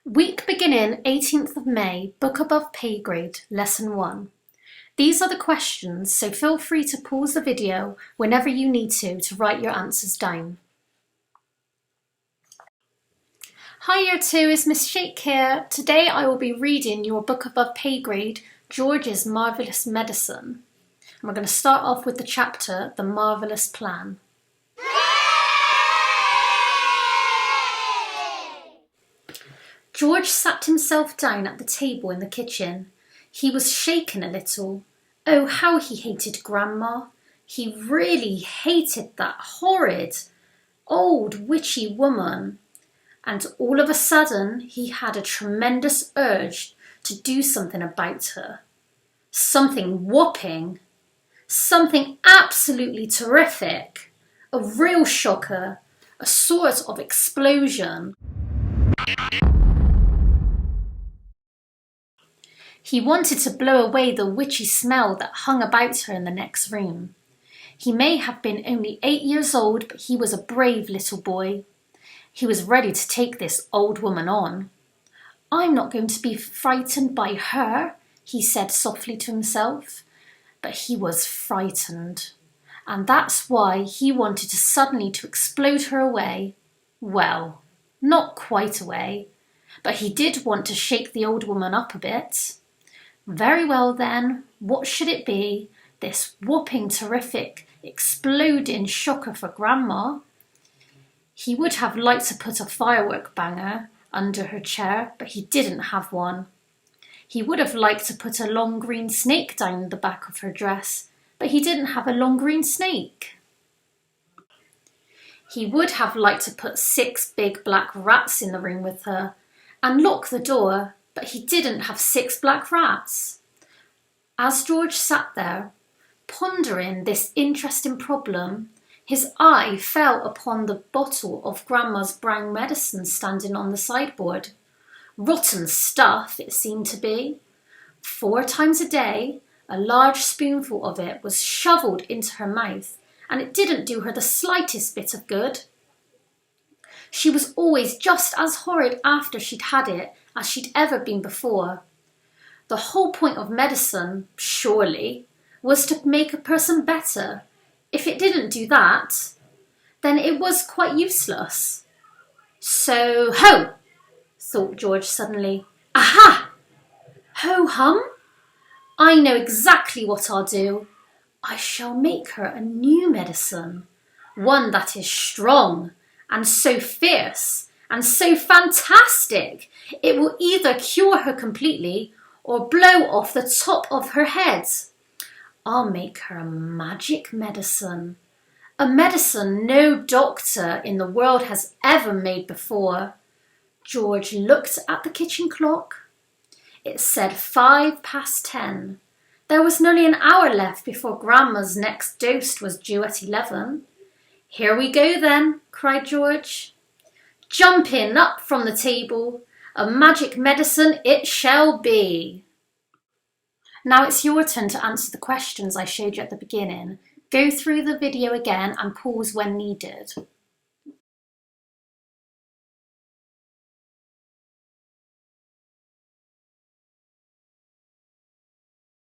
Week beginning 18th of May, Book Above Pay Grade, Lesson 1. These are the questions, so feel free to pause the video whenever you need to write your answers down. Hi Year 2, it's Miss Sheikh here. Today I will be reading your Book Above Pay Grade, George's Marvellous Medicine. And we're going to start off with the chapter, The Marvellous Plan. George sat himself down at the table in the kitchen. He was shaken a little. Oh, how he hated Grandma. He really hated that horrid, old witchy woman. And all of a sudden, he had a tremendous urge to do something about her. Something whopping. Something absolutely terrific. A real shocker. A sort of explosion. He wanted to blow away the witchy smell that hung about her in the next room. He may have been only 8 years old, but he was a brave little boy. He was ready to take this old woman on. "I'm not going to be frightened by her," he said softly to himself. But he was frightened, and that's why he wanted to suddenly to explode her away. Well, not quite away, but he did want to shake the old woman up a bit. Very well then, what should it be? This whopping, terrific, exploding shocker for Grandma. He would have liked to put a firework banger under her chair, but he didn't have one. He would have liked to put a long green snake down the back of her dress, but he didn't have a long green snake. He would have liked to put 6 big black rats in the room with her and lock the door, but he didn't have 6 black rats. As George sat there, pondering this interesting problem, his eye fell upon the bottle of Grandma's brown medicine standing on the sideboard. Rotten stuff, it seemed to be. 4 times a day, a large spoonful of it was shovelled into her mouth, and it didn't do her the slightest bit of good. She was always just as horrid after she'd had it as she'd ever been before. The whole point of medicine, surely, was to make a person better. If it didn't do that, then it was quite useless. So, ho! Thought George suddenly. Aha! Ho-hum! I know exactly what I'll do. I shall make her a new medicine, one that is strong and so fierce and so fantastic, it will either cure her completely or blow off the top of her head. I'll make her a magic medicine, a medicine no doctor in the world has ever made before. George looked at the kitchen clock. It said 10:05. There was nearly an hour left before Grandma's next dose was due at 11. "Here we go then," cried George. Jumping up from the table, a magic medicine it shall be. Now it's your turn to answer the questions I showed you at the beginning. Go through the video again and pause when needed.